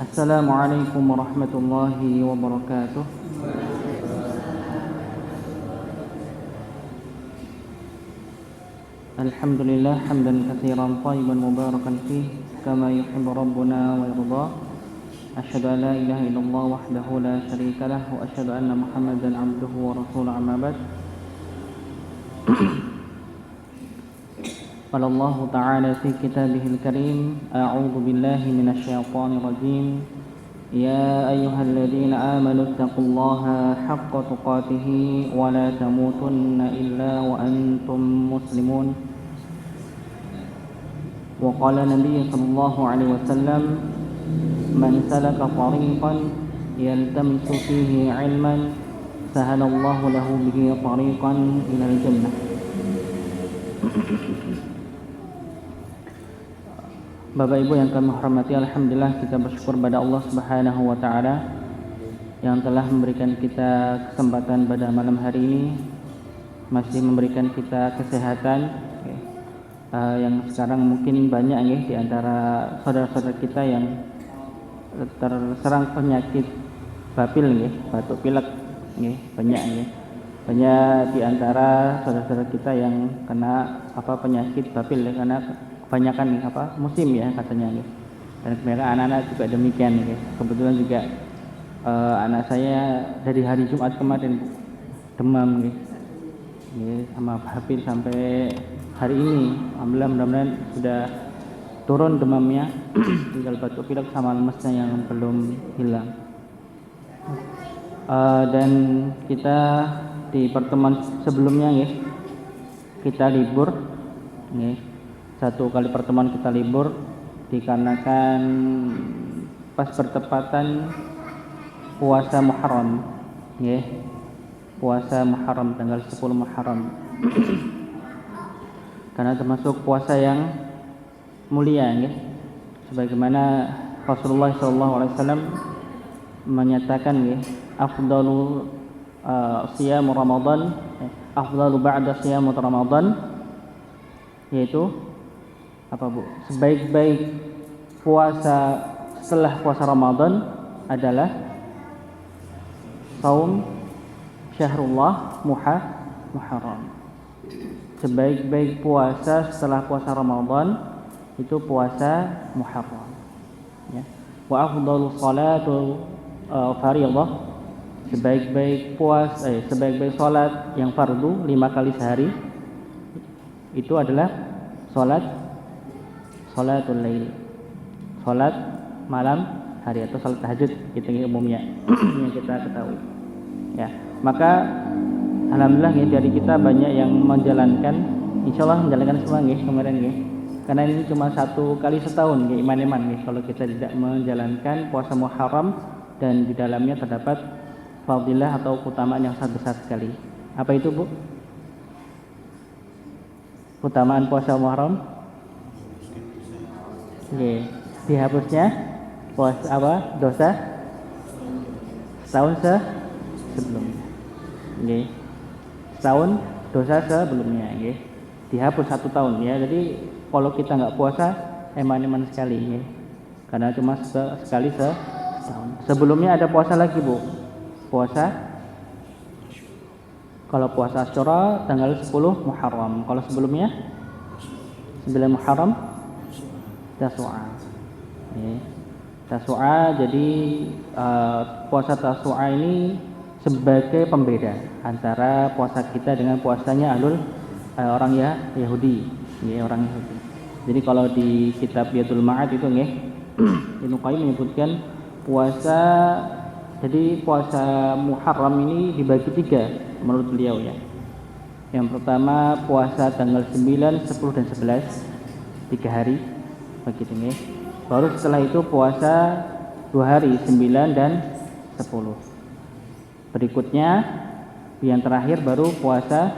Assalamualaikum warahmatullahi wabarakatuh. Alhamdulillah hamdan katsiran thayyiban mubarakan fih kama yuhibbu rabbuna wa yarda. Asyhadu an la ilaha illallah wahdahu la syarika lah wa asyhadu anna Muhammadan abduhu wa rasuluhu amma ba'd. Qala Allah ta'ala fi kitabihil karim, a'udzu billahi minasy syaithanir rajim. يا أيها الذين آمنوا اتقوا الله حق تقاته ولا تموتن إلا وأنتم مسلمون. وقال النبي صلى الله عليه وسلم من سلك طريقا يلتمس فيه علما سهل الله له به طريقا إلى الجنة. Bapak Ibu yang kami hormati, alhamdulillah kita bersyukur pada Allah Subhanahu wa taala yang telah memberikan kita kesempatan pada malam hari ini, masih memberikan kita kesehatan yang sekarang mungkin banyak di antara saudara-saudara kita yang terserang penyakit bapil batuk pilek banyak di antara saudara-saudara kita yang kena penyakit bapil karena kebanyakan musim katanya dan kebanyakan anak-anak juga demikian kebetulan juga anak saya dari hari Jumat kemarin demam sama bapil sampai hari ini. Alhamdulillah mudah-mudahan sudah turun demamnya tinggal batuk pilek sama lemesnya yang belum hilang. Dan kita di pertemuan sebelumnya kita libur satu kali pertemuan kita libur dikarenakan pas bertepatan puasa Muharram puasa Muharram tanggal 10 Muharram karena termasuk puasa yang mulia sebagaimana Rasulullah SAW menyatakan afdalu siyamu Ramadan afdalu ba'da siyamu Ramadan, yaitu sebaik-baik puasa setelah puasa Ramadan adalah saum syahrullah Muharram. Sebaik-baik puasa setelah puasa Ramadan itu puasa Muharram. Wa afdalu salatu fardhah, sebaik-baik puasa sebaik-baik salat yang fardu 5 kali sehari itu adalah salatul lail, salat malam hari atau salat tahajud umumnya yang kita ketahui. Maka alhamdulillah dari kita banyak yang menjalankan, insyaallah menjalankan semua kemarin karena ini cuma 1 kali setahun iman-iman kalau kita tidak menjalankan puasa Muharram dan di dalamnya terdapat fadilah atau keutamaan yang sangat besar sekali. Apa itu, Bu? Keutamaan puasa Muharram? Dihapusnya puasa dosa setahun sebelumnya. Setahun dosa sebelumnya dihapus 1 tahun Jadi kalau kita nggak puasa eman-eman sekali karena cuma sekali setahun. Sebelumnya ada puasa lagi, Bu. Kalau puasa Asyura tanggal 10 Muharram. Kalau sebelumnya 9 Muharram Tasu'a. Jadi puasa Tasu'a ini sebagai pembeda antara puasa kita dengan puasanya orang Yahudi. Orang Yahudi. Jadi kalau di kitab Yadul Ma'ad itu Ibnu Qayyim menyebutkan puasa Muharram ini dibagi 3 menurut beliau Yang pertama puasa tanggal 9, 10 dan 11 3 hari begitu Baru setelah itu puasa 2 hari 9 dan 10. Berikutnya yang terakhir baru puasa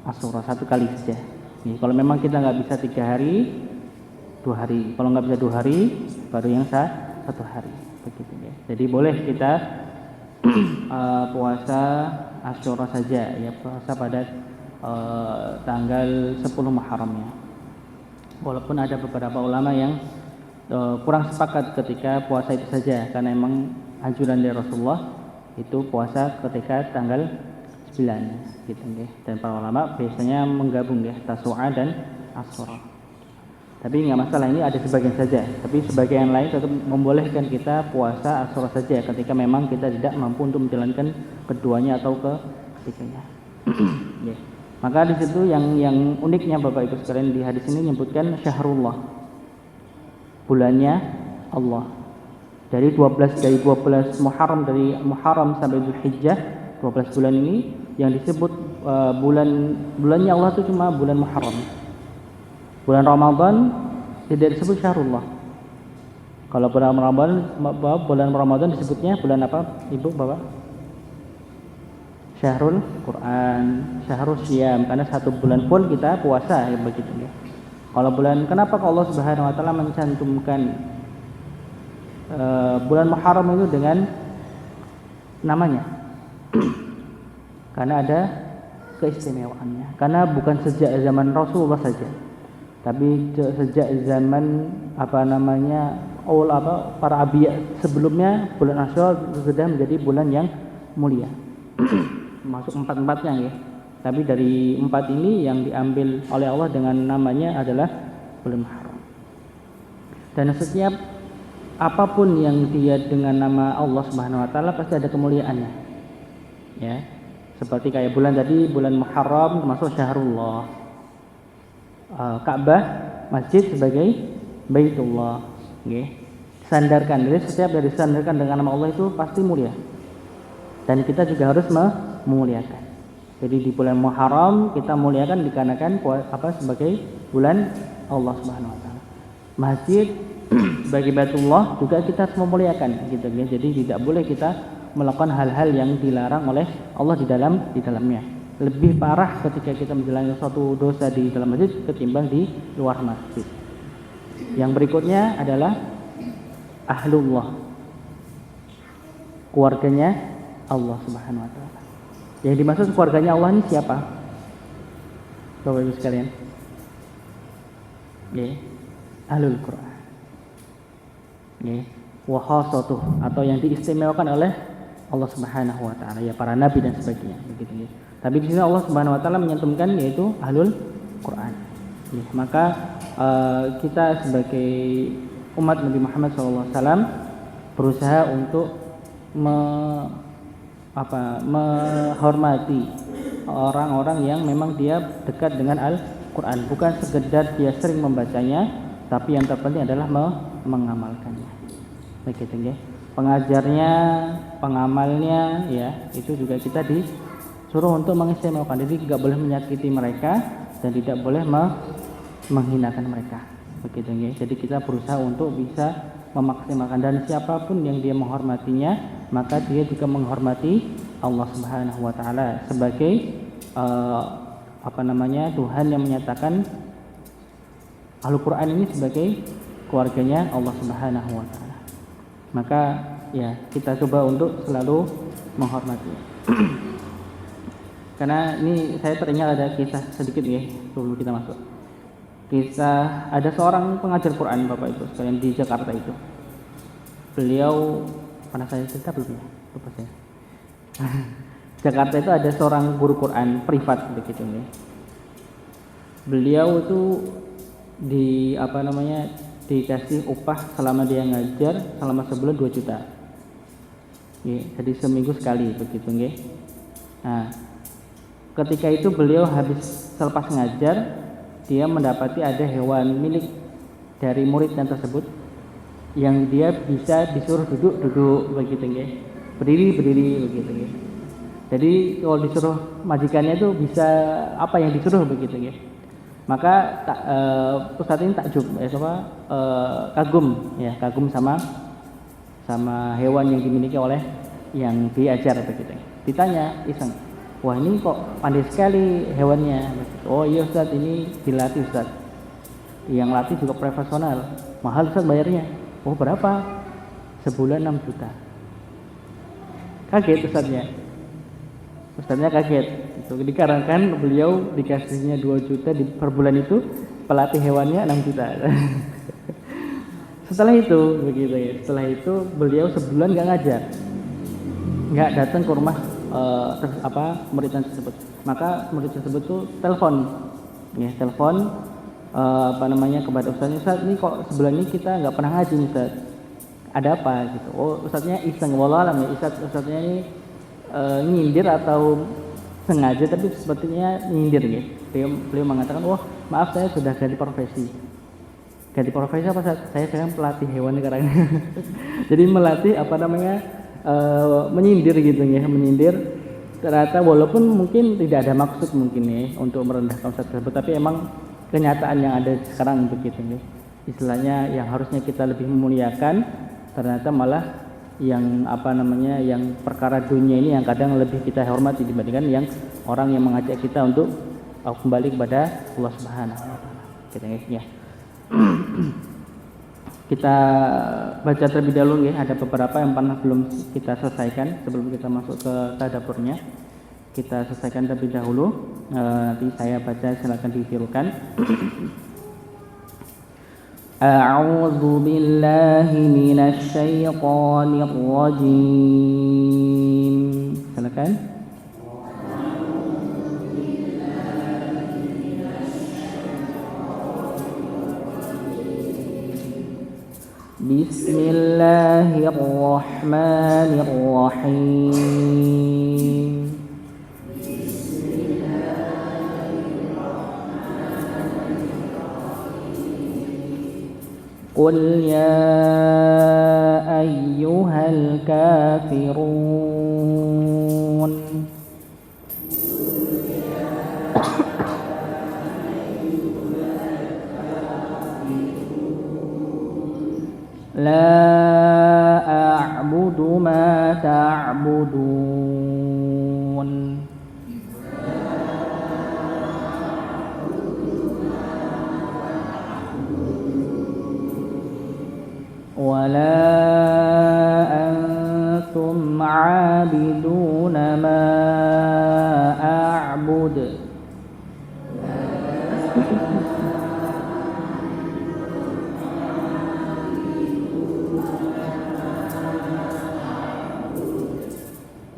Asyura 1 kali saja. Kalau memang kita nggak bisa 3 hari, 2 hari. Kalau nggak bisa 2 hari, baru yang 1 hari begitu Jadi boleh kita puasa Asyura saja puasa pada tanggal 10 Muharramnya. Walaupun ada beberapa ulama yang kurang sepakat ketika puasa itu saja, karena memang anjuran dari Rasulullah itu puasa ketika tanggal 9 gitu nggih. Dan para ulama biasanya menggabung ya Tasu'a dan Asyura. Tapi nggak masalah, ini ada sebagian saja. Tapi sebagian lain tetap membolehkan kita puasa Asyura saja ketika memang kita tidak mampu untuk menjalankan keduanya atau ketiganya. Ya. Maka di situ yang uniknya Bapak Ibu sekalian, di hadis ini menyebutkan syahrullah, bulannya Allah. Dari 12 Muharram, dari Muharram sampai Dzulhijjah, 12 bulan ini yang disebut bulannya Allah itu cuma bulan Muharram. Bulan Ramadan tidak disebut syahrullah. Kalau bulan Ramadan disebutnya bulan apa Ibu Bapak? Syahrul Quran, Syahrul Syam, karena satu bulan pun kita puasa ya begitu ya. Kalau bulan, kenapa Allah Subhanahu wa taala mencantumkan bulan Muharram itu dengan namanya? Karena ada keistimewaannya. Karena bukan sejak zaman Rasulullah saja, tapi sejak zaman para anbiya sebelumnya, bulan Asyura sudah menjadi bulan yang mulia. Masuk 4-4-nya ya. Tapi dari 4 ini yang diambil oleh Allah dengan namanya adalah bulan Muharram. Dan setiap apapun yang dia dengan nama Allah Subhanahu wa taala pasti ada kemuliaannya. Ya. Seperti kayak bulan tadi, bulan Muharram termasuk syahrullah. Ka'bah, masjid sebagai Baitullah, nggih. Sandarkan, jadi setiap dari sandarkan dengan nama Allah itu pasti mulia. Dan kita juga harus memuliakan. Jadi di bulan Muharram kita muliakan dikarenakan sebagai bulan Allah Subhanahu wa taala. Masjid sebagai Baitullah juga kita harus memuliakan gitu ya. Jadi tidak boleh kita melakukan hal-hal yang dilarang oleh Allah di dalamnya. Lebih parah ketika kita menjalankan suatu dosa di dalam masjid ketimbang di luar masjid. Yang berikutnya adalah ahlullah, keluarganya Allah Subhanahu wa taala. Yang dimaksud keluarganya Allah ini siapa? Bapak Ibu sekalian. Ya, ahlul Quran. Ya, wa khassatuh, atau yang diistimewakan oleh Allah Subhanahu wa taala, ya para nabi dan sebagainya begitu ya. Tapi di sini Allah Subhanahu wa taala menyantumkan yaitu ahlul Quran. Ya, maka kita sebagai umat Nabi Muhammad SAW berusaha untuk menghormati orang-orang yang memang dia dekat dengan Al-Quran, bukan sekedar dia sering membacanya, tapi yang terpenting adalah mengamalkannya. Begitu ya. Pengajarnya, pengamalnya, ya itu juga kita disuruh untuk mengistimewakan. Jadi tidak boleh menyakiti mereka dan tidak boleh menghinakan mereka. Begitu ya. Jadi kita berusaha untuk bisa memaksimalkan, dan siapapun yang dia menghormatinya maka dia juga menghormati Allah Subhanahu wa taala sebagai Tuhan yang menyatakan Al-Qur'an ini sebagai keluarganya Allah Subhanahu wa taala. Maka ya kita coba untuk selalu menghormati. Karena ini saya teringat ada kisah sedikit ya sebelum kita masuk. Kisah ada seorang pengajar Quran Bapak Ibu sekalian di Jakarta itu. Beliau pernah saya cerita belum ya? Lupa saya. Jakarta itu ada seorang guru Quran privat begitu ya. Beliau itu dikasih upah selama dia ngajar selama sebulan 2 juta. Ya, jadi seminggu sekali begitu ya. Nah, ketika itu beliau habis selepas ngajar, dia mendapati ada hewan milik dari muridnya tersebut yang dia bisa disuruh duduk begitu ya, berdiri begitu ya. Jadi kalau disuruh majikannya itu bisa apa yang disuruh begitu ya. Maka Ustaz ini takjub kagum sama hewan yang dimiliki oleh yang diajar begitu. Ditanya iseng, wah ini kok pandai sekali hewannya. Oh iya Ustaz, ini dilatih Ustaz. Yang latih juga profesional. Mahal Ustaz bayarnya. Oh berapa? Sebulan 6 juta. Kaget Ustaznya kaget. Itu dikarenakan beliau dikasihnya 2 juta per bulan itu, pelatih hewannya 6 juta. Setelah itu begitu ya. Setelah itu beliau sebulan nggak ngajar, nggak datang ke rumah murid tersebut. Maka murid tersebut tuh telepon, ya telepon kepada Ustaz, ini kok sebulan ini kita nggak pernah ngaji nih Ustaz, ada apa gitu. Oh Ustaznya iseng, wallahualam ya, Ustaznya ini nyindir atau sengaja, tapi sepertinya nyindir ya. Beliau mengatakan, wah maaf saya sudah ganti profesi. Ganti profesi apa Ustaz? Saya sekarang pelatih hewan sekarang. Jadi melatih menyindir gitu ya, menyindir. Ternyata walaupun mungkin tidak ada maksud mungkin ya untuk merendahkan Ustaz tersebut, tapi emang kenyataan yang ada sekarang begitu ya. Istilahnya yang harusnya kita lebih memuliakan, ternyata malah yang yang perkara dunia ini yang kadang lebih kita hormati dibandingkan yang orang yang mengajak kita untuk kembali kepada Allah Subhanahu wa taala. Gitu ya. Kita baca terlebih dahulu ya, ada beberapa yang pernah belum kita selesaikan sebelum kita masuk ke tadaburnya. Kita selesaikan terlebih dahulu, nanti saya baca, silakan ditirukan. A'udzu billahi minasy syaithanir rajim. Silakan. Bismillahirrahmanirrahim. Qul ya ayyuhal kafirun. La a'budu ma ta'budun. Wa la antum 'abiduna ma a'bud.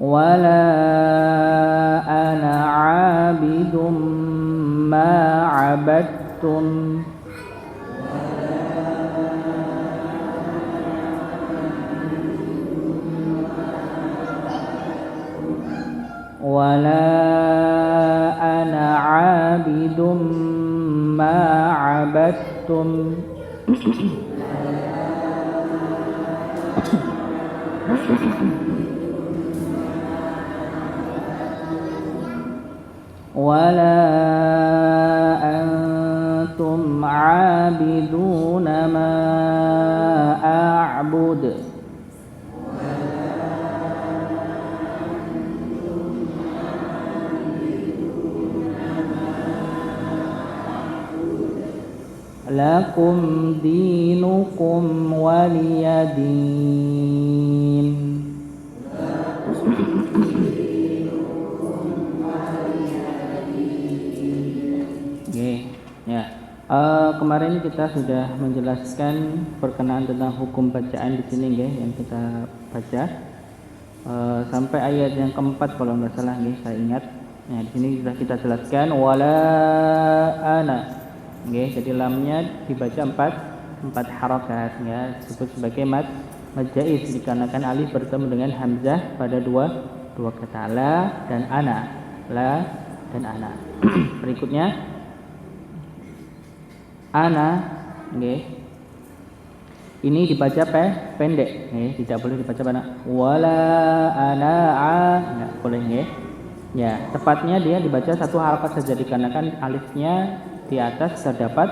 Wala ana 'abidum ma 'abadtum. Wala ana 'abidum ma 'abadtum. Wala antum 'abiduna ma a'bud. Lakum dinukum waliyadin. Kemarin kita sudah menjelaskan perkenaan tentang hukum bacaan di sini yang kita baca sampai ayat yang keempat kalau nggak salah saya ingat. Nah, di sini sudah kita jelaskan wala ana. Jadi lamnya dibaca empat harakat disebut sebagai mad jaiz dikarenakan alif bertemu dengan hamzah pada dua kata la dan ana. Berikutnya ana, ini dibaca pendek, tidak boleh dibaca pada wala ana nggak boleh, ya tepatnya dia dibaca satu harakat saja dikarenakan alifnya di atas terdapat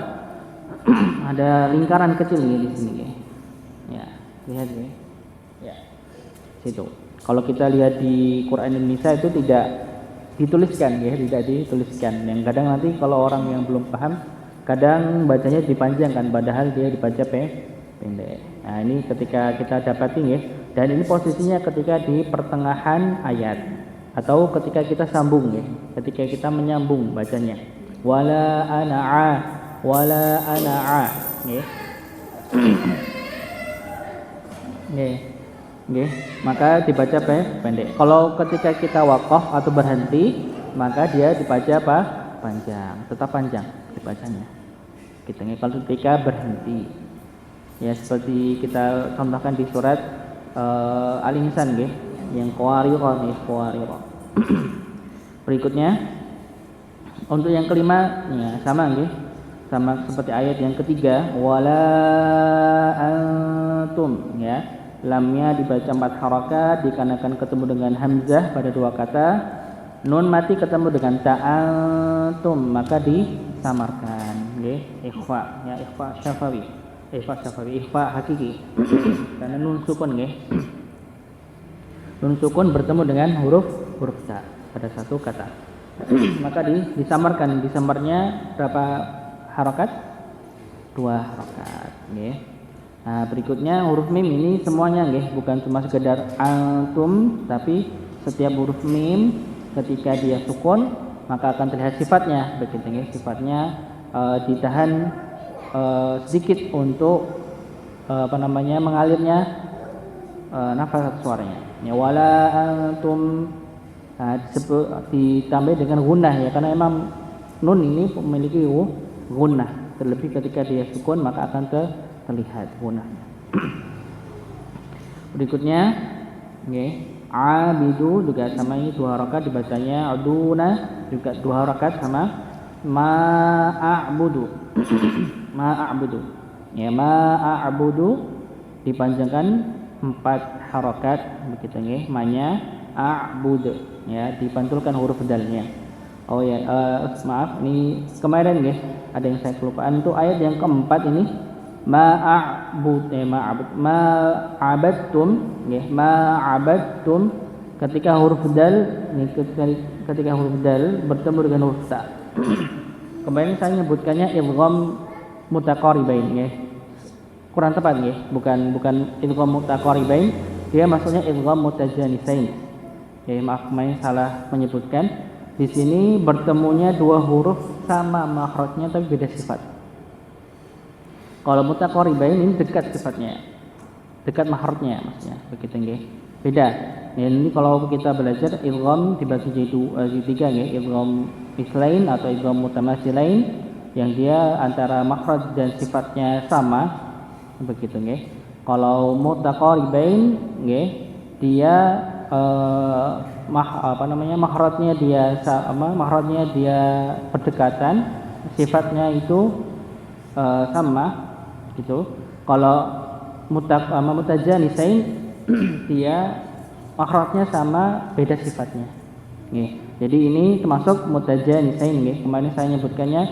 ada lingkaran kecil di sini, ya lihat ya situ. Kalau kita lihat di Quran Indonesia itu tidak dituliskan, tidak dituliskan. Yang kadang nanti kalau orang yang belum paham kadang bacanya dipanjangkan padahal dia dibaca pendek. Nah, ini ketika kita dapati dan ini posisinya ketika di pertengahan ayat atau ketika kita sambung ketika kita menyambung bacanya. Wala ana'a Nggih. Nggih, maka dibaca pendek. Kalau ketika kita waqaf atau berhenti, maka dia dibaca apa? Panjang, tetap panjang dibacanya. Kita kalau ketika berhenti. Ya seperti kita contohkan di surat Al-Insan nggih, yang qari'ah nih, qari'ah. Berikutnya untuk yang kelima ya sama nggih. Sama seperti ayat yang ketiga, wala antum ya. Lamnya dibaca 4 harakat dikarenakan ketemu dengan hamzah pada 2 kata. Nun mati ketemu dengan ta'antum maka disamarkan nggih, ikhfa ya, ikhfa syafawi. Ikhfa hakiki. Karena nun sukun nggih. Nun sukun bertemu dengan huruf ta pada 1 kata. Maka disamarkan. Disamarnya berapa harakat? 2 harakat nggih. Nah, berikutnya huruf mim ini semuanya nggih, bukan cuma sekedar antum, tapi setiap huruf mim ketika dia sukun maka akan terlihat sifatnya, begitu nggih. Sifatnya ditahan sedikit untuk mengalirnya nafas suaranya. Ya wala antum ditambah dengan gunnah ya, karena emang nun ini memiliki gunnah, terlebih ketika dia sukun maka akan terlihat gunnahnya. Berikutnya nggih, abidu juga sama, ini 2 harakat dibacanya. Aduna juga 2 harakat sama. Ma'a'budu ma'a'budu ya, ma'a'budu dipanjangkan 4 harakat begitu nggih. Ma-nya a'bud ya, dipantulkan huruf dalnya. Oh ya, maaf ini kemarin nggih ada yang saya kelupaan, itu ayat yang keempat ini ma'abadtum nggih, ma'abadtum ketika huruf dal ini, ketika huruf dal bertemu dengan huruf ta. Kemarin saya menyebutkannya idgham mutaqaribain nggih. Kurang tepat nggih, bukan idgham mutaqaribain, dia maksudnya idgham mutajanisain. Ya, maaf kemarin salah menyebutkan. Di sini bertemunya 2 huruf sama makhrajnya tapi beda sifat. Kalau mutaqaribain ini dekat sifatnya, dekat makhrajnya maksudnya, begitu nggih. Beda. Ya, ini kalau kita belajar idgham dibagi jadi 3 nggih, idgham mislain atau idgham mutamatsilain yang dia antara makhraj dan sifatnya sama, begitu nggih. Kalau mutaqaribain nggih, dia makhrajnya dia sama, makhrajnya dia berdekatan, sifatnya itu sama gitu. Kalau mutajanisain dia makhrajnya sama, beda sifatnya nggih. Jadi ini termasuk mutajanisain nggih. Kemarin saya nyebutkannya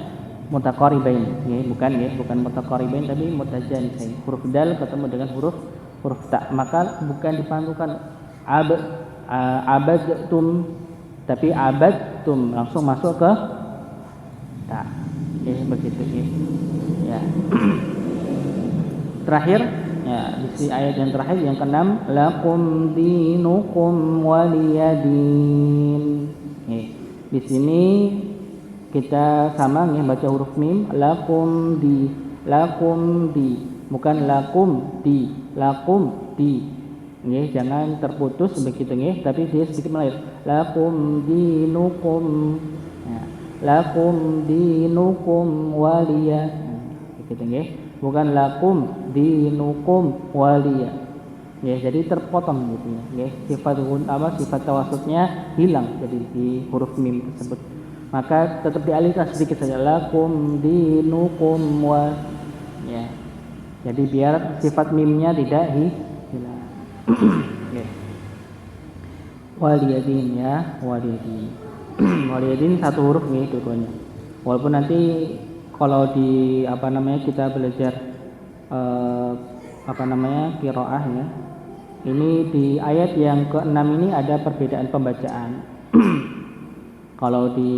mutaqaribain nggih, bukan mutaqaribain tapi mutajanisain. Huruf dal ketemu dengan huruf ta, maka bukan dipantulkan abadtum tapi abadtum, langsung masuk ke ta. Begitu nggih. Ya. Terakhir ya, di ayat yang terakhir yang ke-6, lakum dinukum waliyadin. Di sini kita sama nih baca huruf mim, lakum di, bukan lakum di. Nggih, jangan terputus begitu nggih, tapi dia sedikit mengalir. Lakum dinukum. Ya, lakum dinukum waliya. Begitu nggih. Bukan lakum dinukum waliya. Ya, jadi terpotong gitu ya. Sifat tawasutnya hilang jadi di huruf mim tersebut. Maka tetap dialihkan sedikit saja, lakum dinukum wa. Ya. Jadi biar sifat mimnya tidak hilang. Waliyadin ya, waliyadin. Waliyadin 1 huruf nih dua-duanya. Walaupun nanti kalau di kita belajar qiraah ya. Ini di ayat yang ke-6 ini ada perbedaan pembacaan. Kalau di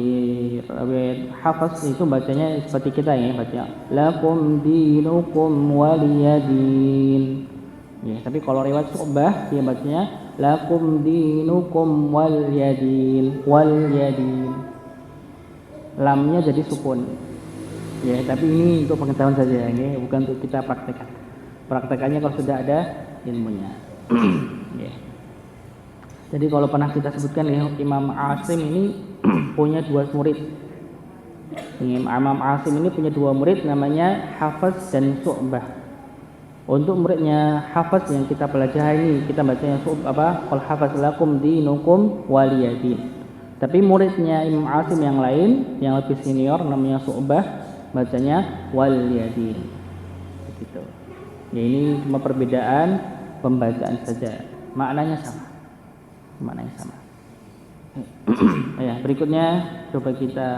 Hafs itu bacanya seperti kita ya, baca lakum dinukum waliyadin. Ya, tapi kalau riwayat Syu'bah dia bacanya lakum dinukum walyadin. Lamnya jadi sukun. Ya, tapi ini untuk pengetahuan saja ya, bukan untuk kita praktekkan. Praktekannya kalau sudah ada ilmunya. Ya. Jadi kalau pernah kita sebutkan ya, Imam Asim ini punya 2 murid. Imam Asim ini punya 2 murid namanya Hafaz dan Syu'bah. Untuk muridnya Hafaz yang kita pelajari ini, kita bacanya qul hafaz lakum dinukum waliyadin. Tapi muridnya Imam Asim yang lain yang lebih senior namanya Syu'bah, bacanya waliyadin. Begitu. Ya, ini cuma perbedaan pembacaan saja. Maknanya sama. Ya, berikutnya coba kita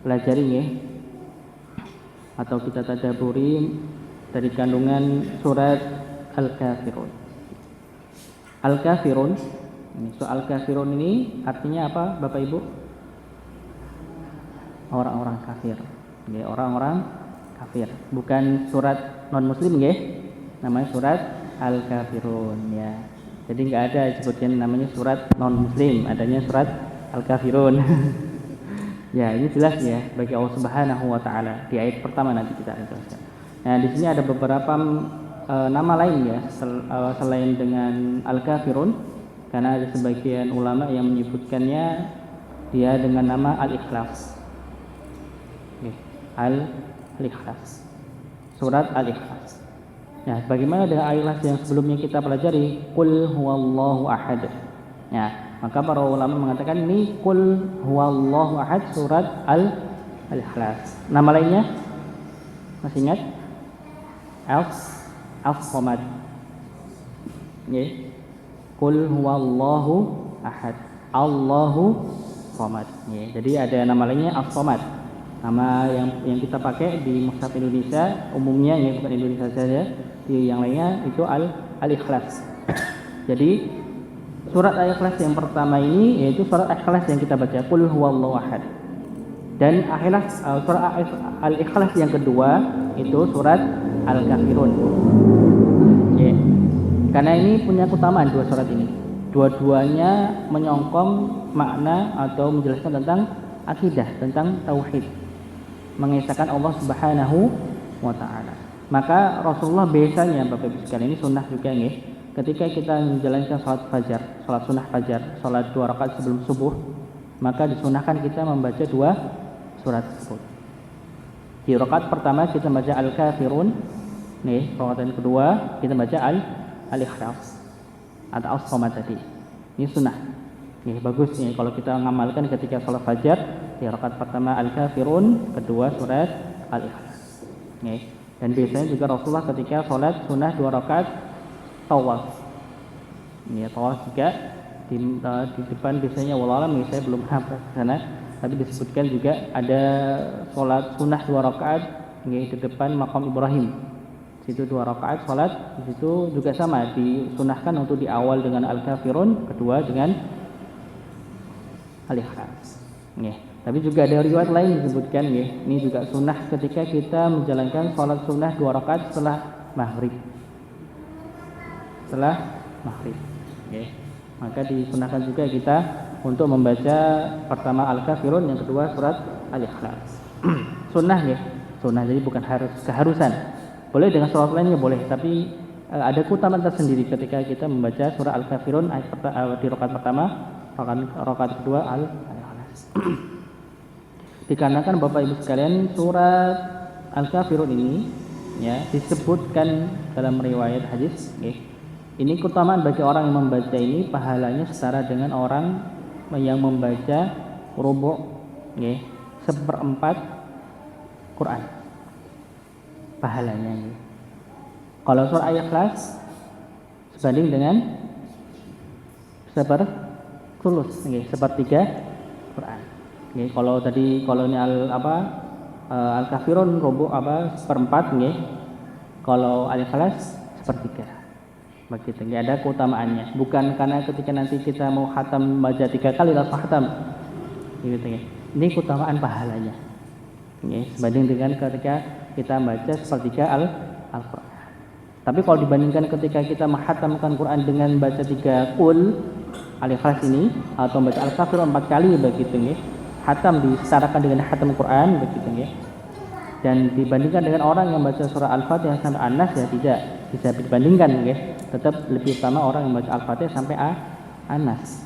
pelajari ya, atau kita tadabburi dari kandungan surat Al-Kafirun. Al-Kafirun, Al-Kafirun ini artinya apa, Bapak Ibu? Orang-orang kafir. Ya, orang-orang kafir. Bukan surat non-muslim ya. Namanya surat Al-Kafirun ya. Jadi nggak ada disebutkan namanya surat non-muslim, adanya surat Al-Kafirun. Ya, ini jelas ya bagi Allah Subhanahu wa taala. Di ayat pertama nanti kita akan jelaskan. Nah, di sini ada beberapa nama lain ya selain dengan Al-Kafirun, karena ada sebagian ulama yang menyebutkannya dia dengan nama Al-Ikhlas. Al-Ikhlas. Surat Al-Ikhlas. Nah, bagaimana dengan Al-Ikhlas yang sebelumnya kita pelajari? Qul huwallahu ahad. Ya, maka para ulama mengatakan ini Qul huwallahu ahad surat Al-Ikhlas. Nama lainnya masih ingat? Al-Samad. Ya. Qul huwallahu ahad. Allahu Samad. Ya, jadi ada nama lainnya Al-Samad. Nama yang kita pakai di Mushaf Indonesia umumnya ya, bukan Indonesia saja, di yang lainnya itu Al-Ikhlas. Jadi surat Al-Ikhlas yang pertama ini yaitu surat Al-Ikhlas yang kita baca, Qul huwallahu ahad. Dan surat Al-Ikhlas yang kedua itu surat Al-Kafirun. Yeah. Karena ini punya keutamaan 2 surat ini. Dua-duanya menyongkong makna atau menjelaskan tentang akidah, tentang tauhid, mengesahkan Allah Subhanahu wa taala. Maka Rasulullah biasanya, Bapak Ibu sekalian, ini sunnah juga nih, ketika kita menjalankan salat sunnah fajar, salat 2 rakaat sebelum subuh, maka disunahkan kita membaca 2 surat tersebut. Di rakaat pertama kita baca Al-Kafirun, nih, rakaat yang kedua kita baca Al-Ikhlas atau As-Samad tadi. Ini sunnah. Nih, bagus nih kalau kita mengamalkan ketika salat fajar, di rakaat pertama Al-Kafirun, kedua surat Al-Ikhlas. Nih, dan biasanya juga Rasulullah ketika salat sunnah 2 rakaat tawaf. Ini tawaf juga di depan biasanya, wallah alam saya belum hafal sana, tapi disebutkan juga ada salat sunnah 2 rakaat di depan makam Ibrahim. Situ 2 rakaat salat, di situ juga sama disunahkan untuk di awal dengan Al-Kafirun, kedua dengan Al-Ikhlas. Nih, tapi juga ada riwayat lain disebutkan ya, ini juga sunnah ketika kita menjalankan salat sunnah 2 rakaat setelah maghrib. Okay. Maka disunahkan juga kita untuk membaca pertama Al-Kafirun, yang kedua surat Al-Ikhlas. Sunnah ya, sunnah, jadi bukan keharusan. Boleh dengan surat lainnya boleh, tapi ada keutamaan tersendiri ketika kita membaca surah Al-Kafirun di rakaat pertama, rakaat kedua Al-Ikhlas. Dikarenakan Bapak Ibu sekalian, surat Al-Kafirun ini ya disebutkan dalam riwayat hadis, ini keutamaan bagi orang yang membaca ini, pahalanya setara dengan orang yang membaca rubu', 1/4 Quran. Pahalanya ini. Kalau surah Al-Ikhlas sebanding dengan 1/3 Quran. Kalau ini Al-Kafirun rubu' 1/4, kalau Al-Ikhlas 1/3. Begitu, ada keutamaannya. Bukan karena ketika nanti kita mau khatam baca 3 kali langsung khatam. Gitu ya. Ini keutamaan pahalanya. Sebanding dengan ketika kita baca 1/3 Al-Quran. Tapi kalau dibandingkan ketika kita menghatamkan Quran dengan baca 3 Qul Al-Ikhlas ini atau baca Al-Kafirun 4 kali begitu ya. Khatam disetarakan dengan khatam Quran begitu ya. Dan dibandingkan dengan orang yang baca surah Al-Fatihah sampai An-Nas ya tidak. bisa dibandingkan ya. Tetap lebih utama orang yang membaca Al-Fatihah sampai Anas.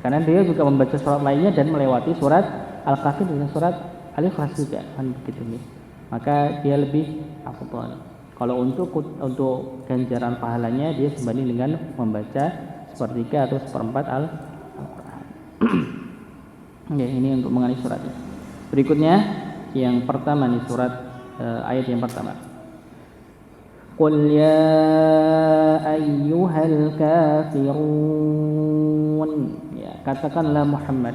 Karena dia juga membaca surat lainnya dan melewati surat Al-Kahfi dengan surat Al-Ikhlas juga kan begitu nih. Maka dia lebih afdal. Kalau untuk ganjaran pahalanya dia sebanding dengan membaca sepertiga atau seperempat Al-Qur'an. Ya, ini untuk mengenai suratnya. Berikutnya yang pertama nih surat ayat yang pertama. Qul ya ayyuhal kafirun. Ya, katakanlah Muhammad.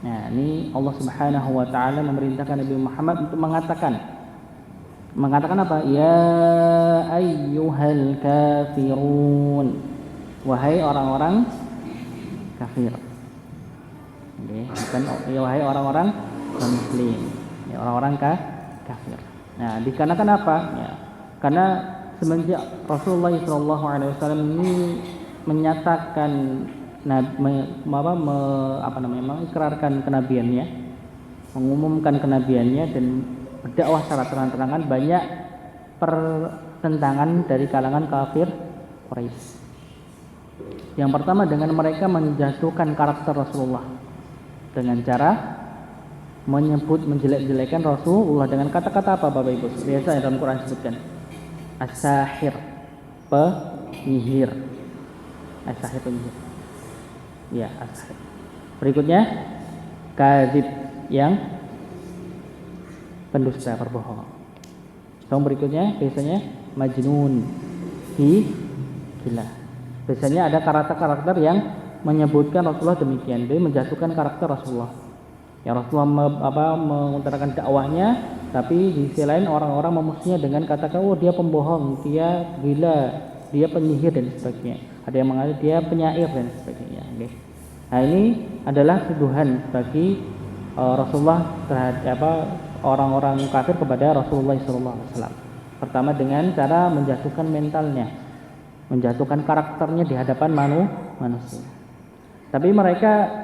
Nah, ini Allah Subhanahu wa taala memerintahkan Nabi Muhammad untuk mengatakan apa? Ya ayyuhal kafirun. Wahai orang-orang kafir. Oke, bukan ya wahai orang-orang muslim. Ya, orang-orang kafir. Nah, dikarenakan apa? Ya, karena semenjak Rasulullah SAW ini menyatakan mengikrarkan kenabiannya, mengumumkan kenabiannya dan berdakwah secara terang-terangan, banyak pertentangan dari kalangan kafir Quraisy. Yang pertama dengan mereka menjatuhkan karakter Rasulullah dengan cara menjelek-jelekan Rasulullah dengan kata-kata apa Bapak Ibu? Biasa dalam Quran disebutkan as-sahir, penyihir. As-sahir, penyihir. Ya, as-sahir. Berikutnya kadzib, yang pendusta, berbohong. Yang berikutnya biasanya majnun, gila. Biasanya ada karakter-karakter yang menyebutkan Rasulullah demikian, dia menjatuhkan karakter Rasulullah. Ya, Rasulullah mengutarakan dakwahnya, tapi di sisi lain orang-orang memusuhinya dengan kata-kata, oh dia pembohong, dia gila, dia penyihir dan sebagainya. Ada yang mengatakan dia penyair dan sebagainya. Okay. Nah, ini adalah tuduhan bagi Rasulullah terhadap orang-orang kafir kepada Rasulullah SAW. Pertama dengan cara menjatuhkan mentalnya, menjatuhkan karakternya di hadapan manusia. Tapi mereka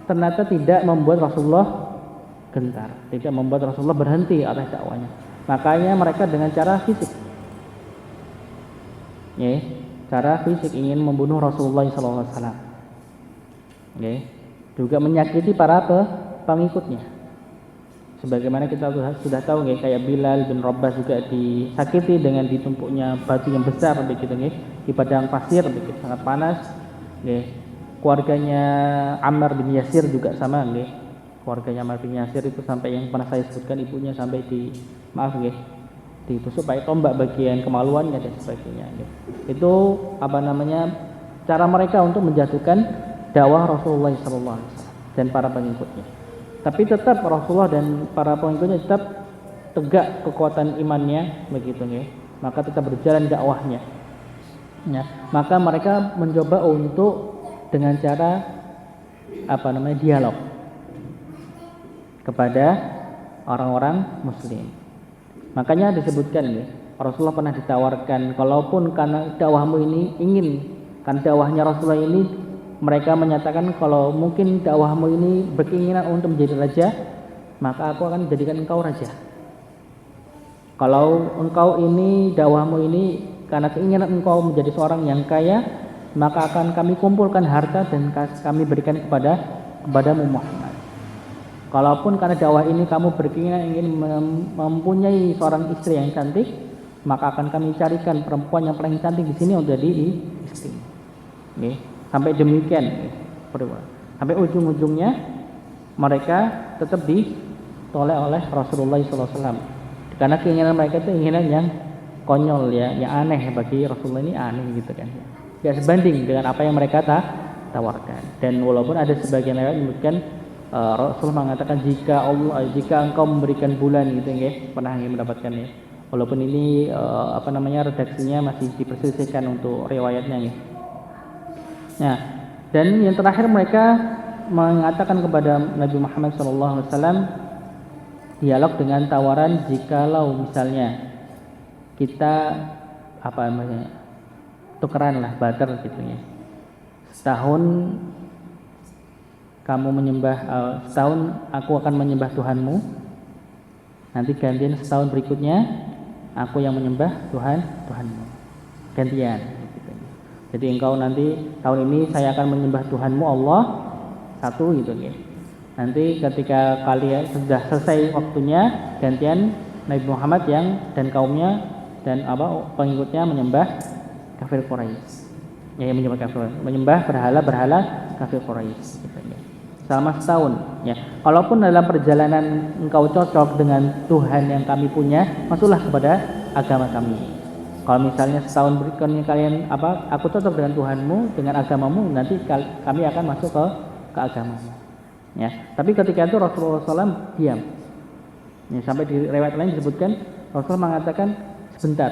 ternyata tidak membuat Rasulullah gentar, tidak membuat Rasulullah berhenti atas dakwanya. Makanya mereka dengan cara fisik, ya, cara fisik ingin membunuh Rasulullah SAW, ya, juga menyakiti para pengikutnya. Sebagaimana kita sudah tahu, ya, kayak Bilal bin Rabah juga disakiti dengan ditumpuknya batu yang besar, begitu, ya, di padang pasir, begitu sangat panas, ya. Keluarganya Ammar bin Yasir juga sama, nggih. Keluarganya Ammar bin Yasir itu sampai yang pernah saya sebutkan, ibunya sampai ditusuk pakai tombak bagian kemaluannya dan sebagainya, nggih. Itu cara mereka untuk menjatuhkan dakwah Rasulullah SAW dan para pengikutnya. Tapi tetap Rasulullah dan para pengikutnya tetap tegak kekuatan imannya, begitu, nggih. Maka tetap berjalan dakwahnya. Ya, maka mereka mencoba untuk dengan cara dialog kepada orang-orang muslim. Makanya disebutkan, ya, Rasulullah pernah ditawarkan, kalaupun karena dakwahmu ini karena dakwahnya Rasulullah ini mereka menyatakan kalau mungkin dakwahmu ini berkeinginan untuk menjadi raja, maka aku akan menjadikan engkau raja. Kalau engkau ini dakwahmu ini karena keinginan engkau menjadi seorang yang kaya, maka akan kami kumpulkan harta dan kami berikan kepadamu Muhammad. Kalaupun karena dakwah ini kamu berkeinginan ingin mempunyai seorang istri yang cantik, maka akan kami carikan perempuan yang paling cantik di sini untuk jadi istri. Okay. Sampai demikian, sampai ujung-ujungnya mereka tetap ditolak oleh Rasulullah SAW. Karena keinginan mereka itu keinginan yang konyol, ya, yang aneh bagi Rasulullah, ini aneh gitu kan. Tidak sebanding dengan apa yang mereka tawarkan. Dan walaupun ada sebagian lewat menyebutkan Rasulullah mengatakan jika engkau memberikan bulan, gitu, ya, pernah mendapatkannya. Walaupun ini redaksinya masih diperselisihkan untuk riwayatnya, ya. Nah, dan yang terakhir mereka mengatakan kepada Nabi Muhammad SAW dialog dengan tawaran, jikalau misalnya kita tukeran lah, barter gitu, ya. Setahun aku akan menyembah Tuhanmu, nanti gantian setahun berikutnya aku yang menyembah Tuhanmu. Gantian. Jadi engkau nanti tahun ini saya akan menyembah Tuhanmu Allah satu gitu ya. Nanti ketika kalian sudah selesai waktunya, gantian Nabi Muhammad dan kaumnya dan pengikutnya menyembah kafir Quraisy. Ya, menyembah berhala kafir Quraisy gitu ya. Selama setahun ya. Kalaupun dalam perjalanan engkau cocok dengan Tuhan yang kami punya, masuklah kepada agama kami. Kalau misalnya setahun berikutnya kalian aku cocok dengan Tuhanmu, dengan agamamu, nanti kami akan masuk ke agamamu. Ya, tapi ketika itu Rasulullah SAW diam. Ya, sampai di riwayat lain disebutkan Rasulullah mengatakan sebentar,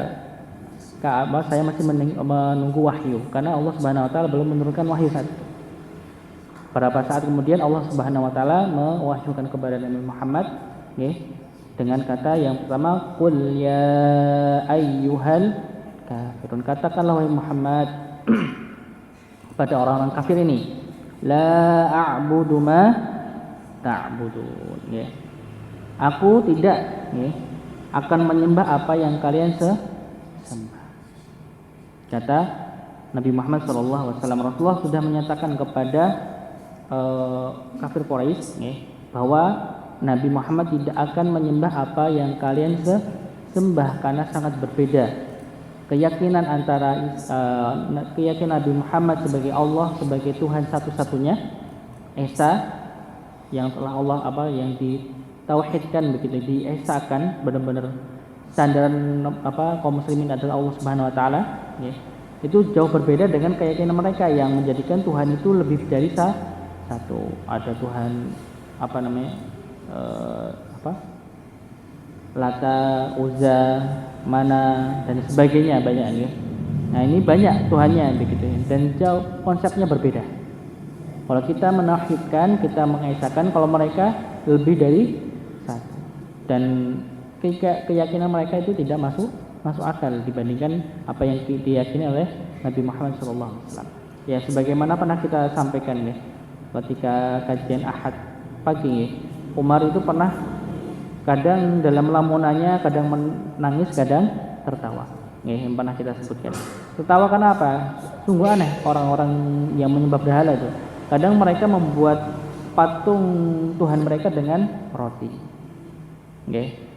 saya masih menunggu wahyu, karena Allah Subhanahu Wa Taala belum menurunkan wahyu saat itu. Beberapa saat kemudian Allah Subhanahu Wa Taala mewahyukan kepada Nabi Muhammad, ya, dengan kata yang pertama, qul ya ayyuhal kafirun, katakanlah wahai Muhammad pada orang-orang kafir ini, la a'budu ma ta'budun, ya. Aku tidak akan menyembah apa yang kalian sembah. Kata Nabi Muhammad SAW, Rasulullah sudah menyatakan kepada kafir Quraisy bahwa Nabi Muhammad tidak akan menyembah apa yang kalian sembah, karena sangat berbeda keyakinan antara keyakinan Nabi Muhammad sebagai Allah, sebagai Tuhan satu-satunya, Esa yang telah Allah yang ditauhidkan, begitu diesakan, benar-benar sandaran kaum muslimin adalah Allah Subhanahu Wa Taala. Ya. Itu jauh berbeda dengan keyakinan mereka yang menjadikan Tuhan itu lebih dari satu. Ada Tuhan Lata, Uzza, Mana dan sebagainya, banyak ya. Nah, ini banyak Tuhannya begitu dan jauh konsepnya berbeda. Kalau kita menauhidkan, kita mengesahkan, kalau mereka lebih dari satu. Dan keyakinan mereka itu tidak masuk akal dibandingkan apa yang diyakini oleh Nabi Muhammad SAW. Ya, sebagaimana pernah kita sampaikan ya, ketika kajian Ahad pagi, Umar itu pernah kadang dalam lamunannya kadang menangis, kadang tertawa. Yang pernah kita sebutkan. Tertawa karena apa? Sungguh aneh orang-orang yang menyembah berhala itu. Kadang mereka membuat patung Tuhan mereka dengan roti.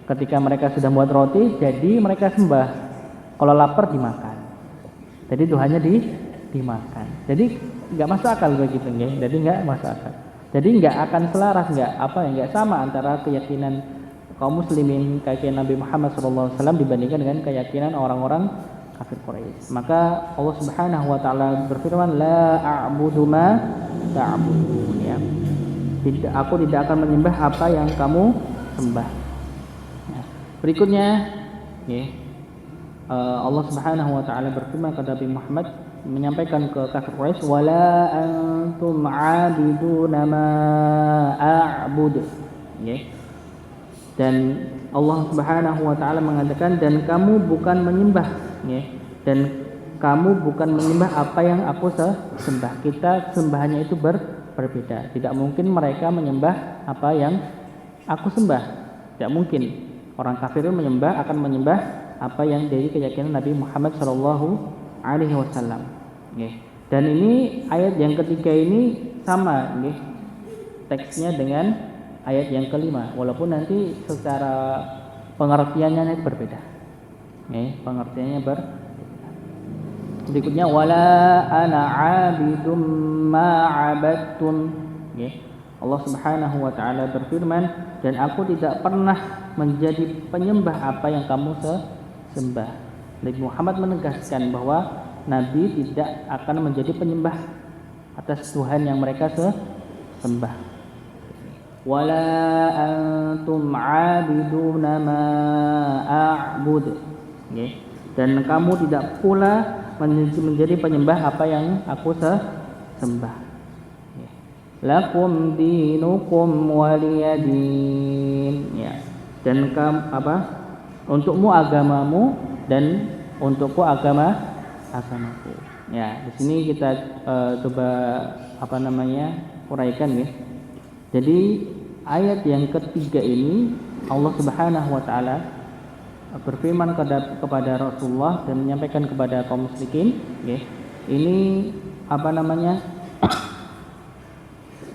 Ketika mereka sudah membuat roti, jadi mereka sembah. Kalau lapar dimakan. Jadi Tuhannya dimakan. Jadi nggak masuk akal begitu, Jadi nggak masuk akal. Jadi nggak akan selaras, nggak sama antara keyakinan kaum muslimin, keyakinan Nabi Muhammad SAW dibandingkan dengan keyakinan orang-orang kafir Quraisy. Maka Allah Subhanahu Wa Taala berfirman, la a'budu ma ta'budun, ya. Aku tidak akan menyembah apa yang kamu sembah. Ya. Berikutnya, Allah Subhanahu Wa Taala berfirman kepada Nabi Muhammad, menyampaikan ke kafir Quraisy, wala antum 'abiduna ma a'bud. Dan Allah Subhanahu Wa Taala mengatakan, dan kamu bukan menyembah, dan kamu bukan menyembah apa yang aku sembah. Kita sembahannya itu berbeda. Tidak mungkin mereka menyembah apa yang aku sembah. Tidak mungkin. Orang kafir akan menyembah apa yang dari keyakinan Nabi Muhammad SAW. Dan ini ayat yang ketiga ini sama, teksnya dengan ayat yang kelima, walaupun nanti secara pengertiannya berbeda. Pengertiannya berbeda. Berikutnya, wala ana 'abidum ma 'abadtum. Allah Subhanahu Wa Taala berfirman, dan aku tidak pernah menjadi penyembah apa yang kamu sembah. Nabi Muhammad menegaskan bahwa Nabi tidak akan menjadi penyembah atas Tuhan yang mereka sembah. Wala antum 'abiduna ma a'bud. Dan kamu tidak pula menjadi penyembah apa yang aku sembah. Lakum dinukum waliyadin. Dan kamu untukmu agamamu dan untukku agamaku. Di sini kita coba uraikan ya. Jadi ayat yang ketiga ini Allah Subhanahu Wa Taala berfirman kepada Rasulullah dan menyampaikan kepada kaum musyrikin, ya, ini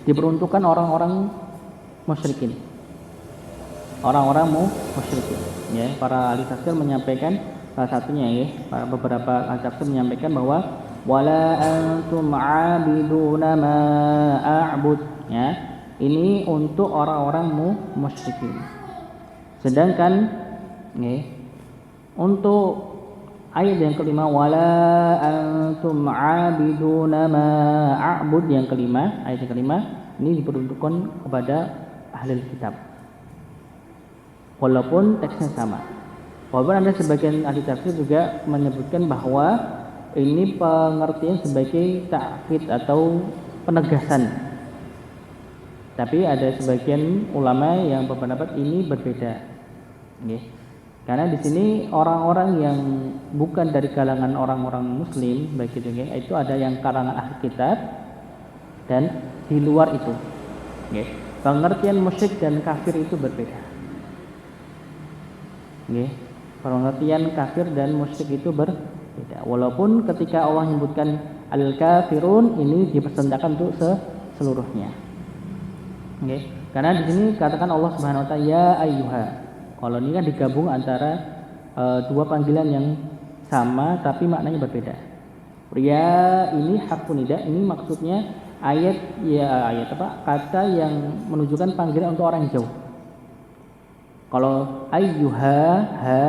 diperuntukkan orang-orang musyrikin, musyrikin. Ya, para ahli tafsir menyampaikan salah satunya, ya, beberapa ahli tafsir menyampaikan bahwa wala antum aabiduna ma a'bud, ya, ini untuk orang-orang musyrikin. Sedangkan, ya, untuk ayat yang kelima wala antum aabiduna ma a'bud, yang kelima, ayat yang kelima ini diperuntukkan kepada ahli kitab. Walaupun teksnya sama. Walaupun ada sebagian ahli tafsir juga menyebutkan bahwa ini pengertian sebagai ta'kid atau penegasan. Tapi ada sebagian ulama yang berpendapat ini berbeda. Okay. Karena di sini orang-orang yang bukan dari kalangan orang-orang muslim, baik itu ada yang kalangan ahli kitab dan di luar itu. Okay. Pengertian musyrik dan kafir itu berbeda. Okay. Pengertian kafir dan musyrik itu berbeda. Walaupun ketika Allah menyebutkan al-kafirun ini dipersendakan untuk seluruhnya. Okay. Karena di sini katakan Allah Subhanahu wa taala ya ayyuha. Kalau ini kan digabung antara dua panggilan yang sama tapi maknanya berbeda. Ya ini harfun nida, ini maksudnya kata yang menunjukkan panggilan untuk orang yang jauh. Kalau ayyuha, ha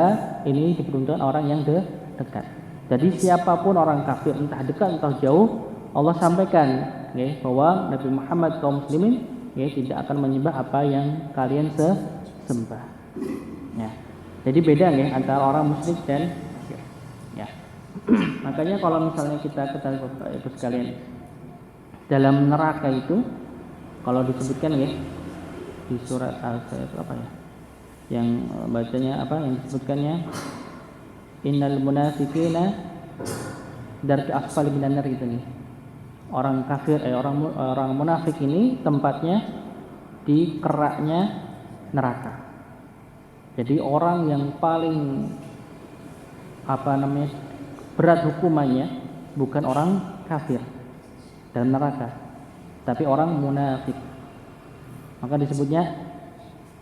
ini diperuntukkan orang yang dekat. Jadi siapapun orang kafir entah dekat entah jauh, Allah sampaikan, okay, bahwa Nabi Muhammad kaum muslimin, okay, tidak akan menyembah apa yang kalian sembah. Ya. Jadi beda, ya, antara orang musyrik dan kafir. Ya. Makanya kalau misalnya kita ketahui Bapak Ibu sekalian, dalam neraka itu kalau disebutkan, ya, di surat yang bacanya yang disebutkannya innal munafiqina darki asfali minan nar gitu nih. Orang kafir orang munafik ini tempatnya di keraknya neraka. Jadi orang yang paling berat hukumannya bukan orang kafir dalam neraka, tapi orang munafik. Maka disebutnya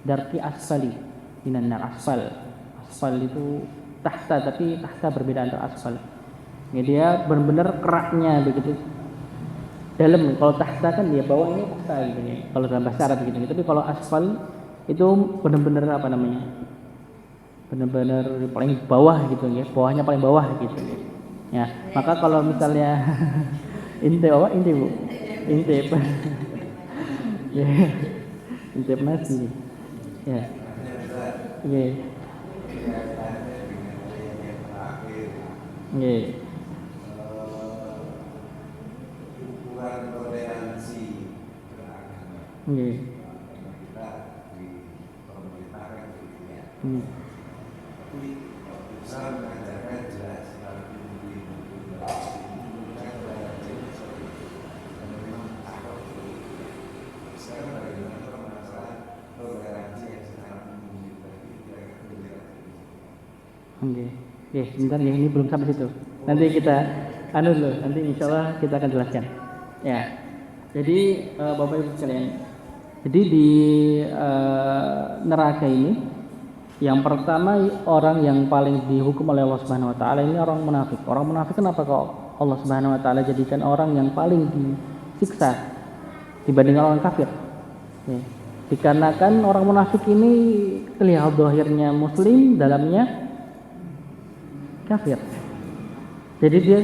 darki asfali minan nar. Asfal itu tahta, tapi tahta berbeda antara asfal. Ya, dia benar-benar keraknya begitu dalam. Kalau tahta kan dia bawahnya tahta gitu, ya. Kalau dalam bahasa Arab gitu. Tapi kalau asfal itu benar-benar benar-benar paling bawah gitu, ya. Bawahnya paling bawah gitu, ya. Ya, maka kalau misalnya intip Bu. Intip. Ya. Intip nasi. Ya. Oke. Nggih. Ukuran toleransi beragama. Nggih. Kita di pemerintahan gitu, ya. Tapi besar mengajarkan jelas kalau sekarang bagaimana masalah toleransi yang sekarang Oke, sebentar ya, ini belum sampai situ. Nanti kita nanti insya Allah kita akan jelaskan. Ya, jadi Bapak Ibu sekalian, jadi di neraka ini, yang pertama orang yang paling dihukum oleh Allah Subhanahu Wa Taala ini orang munafik. Orang munafik kenapa kok Allah Subhanahu Wa Taala jadikan orang yang paling disiksa dibandingkan orang kafir? Ya. Dikarenakan orang munafik ini kelihatan zahirnya muslim, dalamnya kafir. Jadi dia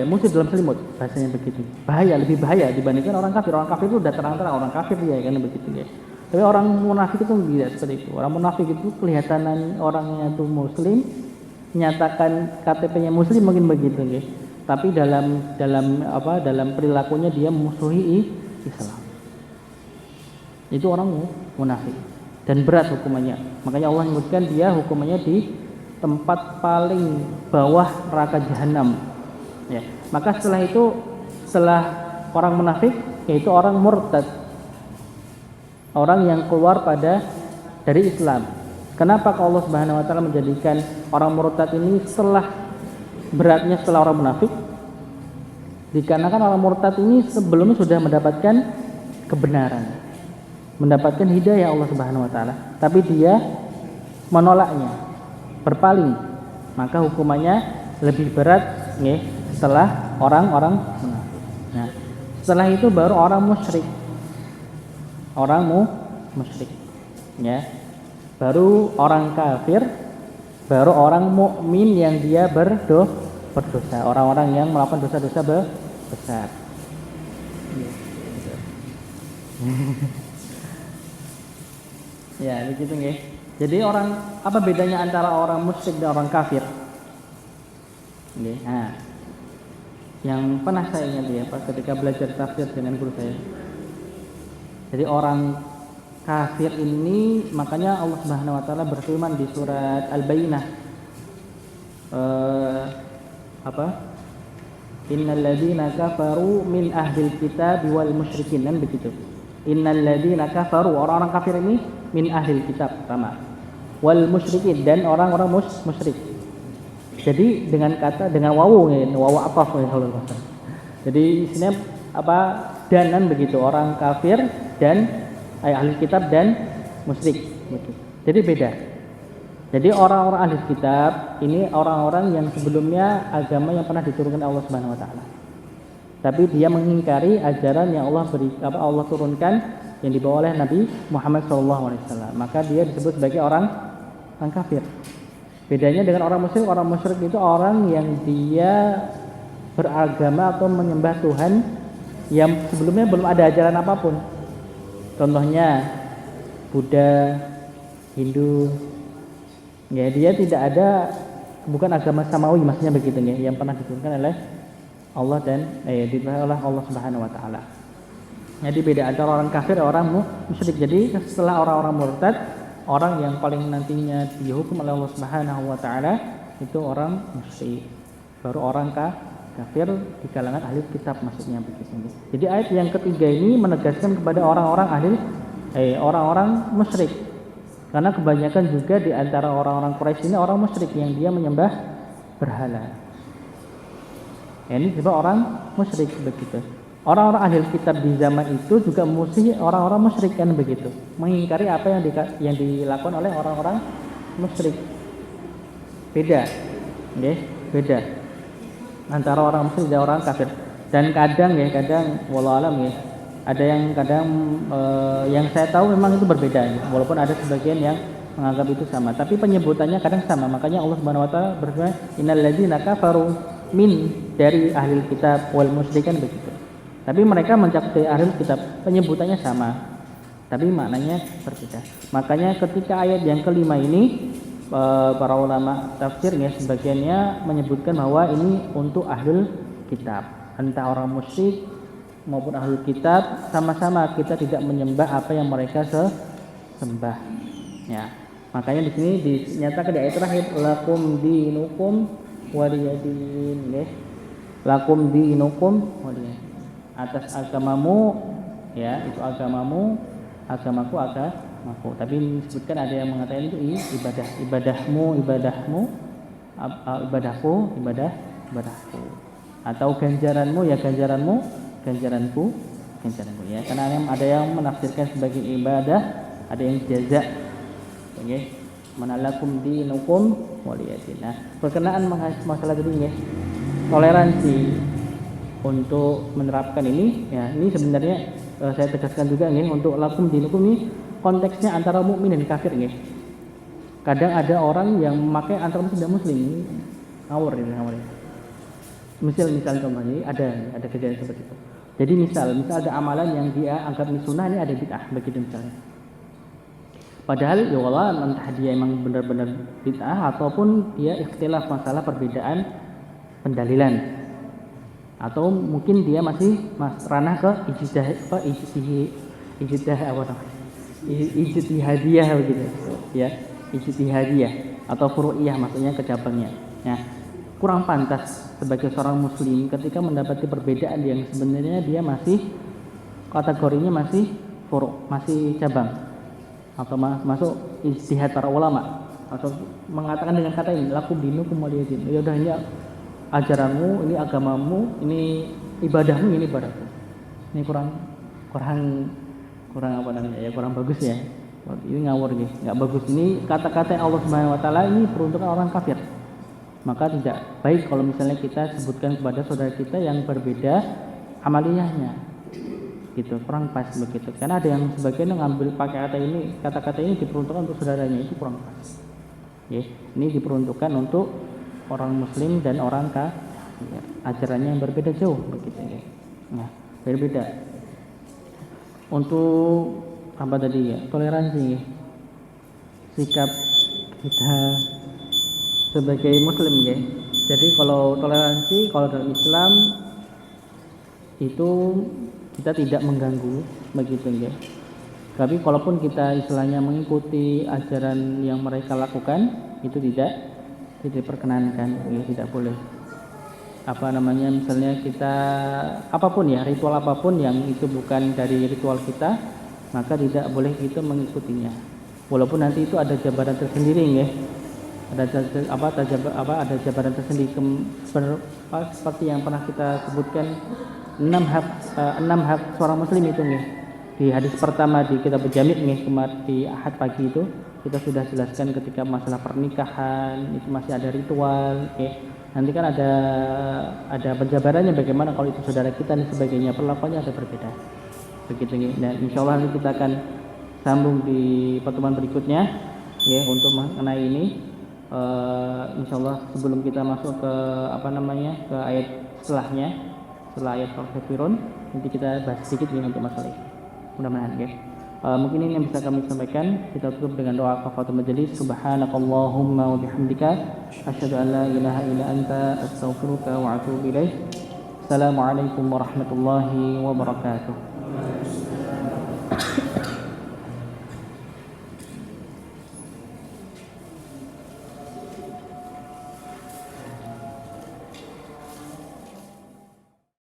musuh dalam selimut, bahasanya begitu. Lebih bahaya dibandingkan orang kafir. Orang kafir itu sudah terang-terang orang kafir dia, kan begitu, ya. Tapi orang munafik itu tidak seperti itu. Orang munafik itu kelihatan orangnya itu muslim, menyatakan KTP-nya muslim mungkin begitu, ya. Tapi dalam perilakunya dia memusuhi Islam. Itu orang munafik dan berat hukumannya. Makanya Allah menyebutkan dia hukumannya di tempat paling bawah neraka jahanam. Ya. Maka setelah orang munafik, yaitu orang murtad, orang yang keluar dari Islam. Kenapa kalau Allah Subhanahu wa taala menjadikan orang murtad ini beratnya setelah orang munafik? Dikarenakan orang murtad ini sebelumnya sudah mendapatkan kebenaran, mendapatkan hidayah Allah Subhanahu wa taala, tapi dia menolaknya, berpaling, maka hukumannya lebih berat setelah orang-orang munafik. Nah, setelah itu baru orang musyrik. Musyrik. Ya. Baru orang kafir, baru orang mukmin yang dia berdosa, orang-orang yang melakukan dosa-dosa besar. Ya, begitu nggih. Jadi apa bedanya antara orang musyrik dan orang kafir? Nggih. Nah, yang pernah saya ingat ya, ketika belajar tafsir dengan guru saya. Jadi orang kafir ini, makanya Allah Subhanahu wa taala berfirman di surat Al-Bayyinah, Innal ladzina kafaru min ahlil kitab wal musyrikin, kan begitu. Innal ladzina kafaru, orang-orang kafir ini min ahlil kitab pertama, wal musyrikin, dan orang-orang musyrik. Jadi dengan wawu ataf ya Allah. Jadi isinya dan begitu, orang kafir dan ahli kitab dan musyrik gitu. Jadi beda. Jadi orang-orang ahli kitab ini orang-orang yang sebelumnya agama yang pernah diturunkan Allah Subhanahu wa taala. Tapi dia mengingkari ajaran yang Allah turunkan yang dibawa oleh Nabi Muhammad SAW. Maka dia disebut sebagai orang kafir. Bedanya dengan orang musyrik itu orang yang dia beragama atau menyembah Tuhan yang sebelumnya belum ada ajaran apapun. Contohnya Buddha, Hindu, ya dia tidak ada, bukan agama samawi maksudnya begitu ya, yang pernah diturunkan oleh Allah dan oleh Allah Subhanahu wa taala. Jadi beda antara orang kafir dan orang musyrik. Jadi setelah orang-orang murtad, orang yang paling nantinya dihukum oleh Allah Subhanahu wa taala itu orang musyrik. Baru orang kafir di kalangan ahli kitab maksudnya begitu. Jadi ayat yang ketiga ini menegaskan kepada orang-orang orang musyrik. Karena kebanyakan juga di antara orang-orang Quraisy ini orang musyrik yang dia menyembah berhala. Ini juga orang musyrik begitu. Orang-orang ahli kitab di zaman itu juga orang-orang musyrik kan begitu. Mengingkari apa yang dilakukan oleh orang-orang musyrik. Beda. Beda antara orang musyrik dan orang kafir. Dan kadang wallahu alam ada yang yang saya tahu memang itu berbeda walaupun ada sebagian yang menganggap itu sama, tapi penyebutannya kadang sama. Makanya Allah Subhanahu wa taala berfirman, innal ladzina kafaru min, dari ahli kitab, wal musyrikan begitu. Tapi mereka mencakup ahli kitab, penyebutannya sama tapi maknanya berbeda. Makanya ketika ayat yang kelima ini para ulama tafsir sebagiannya menyebutkan bahwa ini untuk ahlul kitab, entah orang musyrik maupun ahlul kitab, sama-sama kita tidak menyembah apa yang mereka sembah. Ya, makanya di sini dinyatakan di ayat terakhir, lakum dinukum waliyadin, lakum dinukum waliyadin, atas agamamu, ya itu agamamu, agamaku agamaku. Tapi disebutkan ada yang mengatakan itu ibadahmu, ibadahku, atau ganjaranmu ya ganjaranmu, ganjaranku ya. Karena ada yang menafsirkan sebagai ibadah, ada yang jaza. Manalakum dinukum waliyadin. Nah, berkenaan masalah ini toleransi untuk menerapkan ini ya, ini sebenarnya saya tegaskan juga untuk lakum dinukum ini konteksnya antara mukmin dan kafir Kadang ada orang yang memakai antara muslim dan muslim, ngawur. Misal contohnya ada kejadian seperti itu. Jadi misal ada amalan yang dia anggap ini sunnah, ini ada bid'ah begitu misalnya. Padahal ya Allah, entah dia memang benar-benar bid'ah ataupun dia ikhtilaf masalah perbedaan pendalilan, atau mungkin dia masih ranah ke ijtihadiyah begitu ya, ijtihadiyah atau furu'iyah maksudnya ke cabangnya. Nah, kurang pantas sebagai seorang muslim ketika mendapati perbedaan yang sebenarnya dia masih kategorinya masih furu', masih cabang. atau masuk ijtihad para ulama atau mengatakan dengan kata ini lakum dinukum waliyadin, ya udah ini ajaranmu, ini agamamu, ini ibadahmu, ini ibadahku. Ini kurang apa namanya ya, kurang bagus ya. Ini ngawur gitu, nggak bagus. Ini kata-kata Allah Subhanahu Wa Taala ini peruntukan orang kafir. Maka tidak baik kalau misalnya kita sebutkan kepada saudara kita yang berbeda amaliyahnya, gitu, kurang pas begitu. Karena ada yang sebagian ngambil pakai kata-kata ini diperuntukkan untuk saudaranya, itu kurang pas. Ya, ini diperuntukkan untuk orang Muslim dan orang kafir, ajarannya yang berbeda jauh begitu ya. Nah, berbeda. Untuk apa tadi ya, toleransi ya, sikap kita sebagai Muslim ya. Jadi kalau toleransi, kalau dalam Islam itu kita tidak mengganggu begitu ya. Tapi kalaupun kita istilahnya mengikuti ajaran yang mereka lakukan, itu tidak diperkenankan ya, tidak boleh. Apa namanya, misalnya kita apapun ya, ritual apapun yang itu bukan dari ritual kita, maka tidak boleh kita mengikutinya. Walaupun nanti itu ada jabaran tersendiri ya. Ada jabaran tersendiri seperti yang pernah kita sebutkan 6 hak seorang muslim itu nih. Di hadis pertama di kitab Jami' nih, kemarin di Ahad pagi itu kita sudah jelaskan ketika masalah pernikahan itu masih ada ritual ya. Nanti kan ada penjabarannya bagaimana kalau itu saudara kita dan sebagainya, perlakuannya ada berbeda. Begitu nih. Dan insyaallah nanti kita akan sambung di pertemuan berikutnya ya untuk mengenai ini. Insyaallah sebelum kita masuk ke ke ayat setelahnya, setelah ayat Al-Kafirun, nanti kita bahas sedikit nih untuk masalah ini. Mudah-mudahan ya. Mungkin ini yang bisa kami sampaikan. Kita tutup dengan doa kafaratul majelis. Subhanakallahumma wa bihamdika asyhadu an la ilaha illa anta astaghfiruka wa atubu ilaik. Assalamualaikum warahmatullahi wabarakatuh.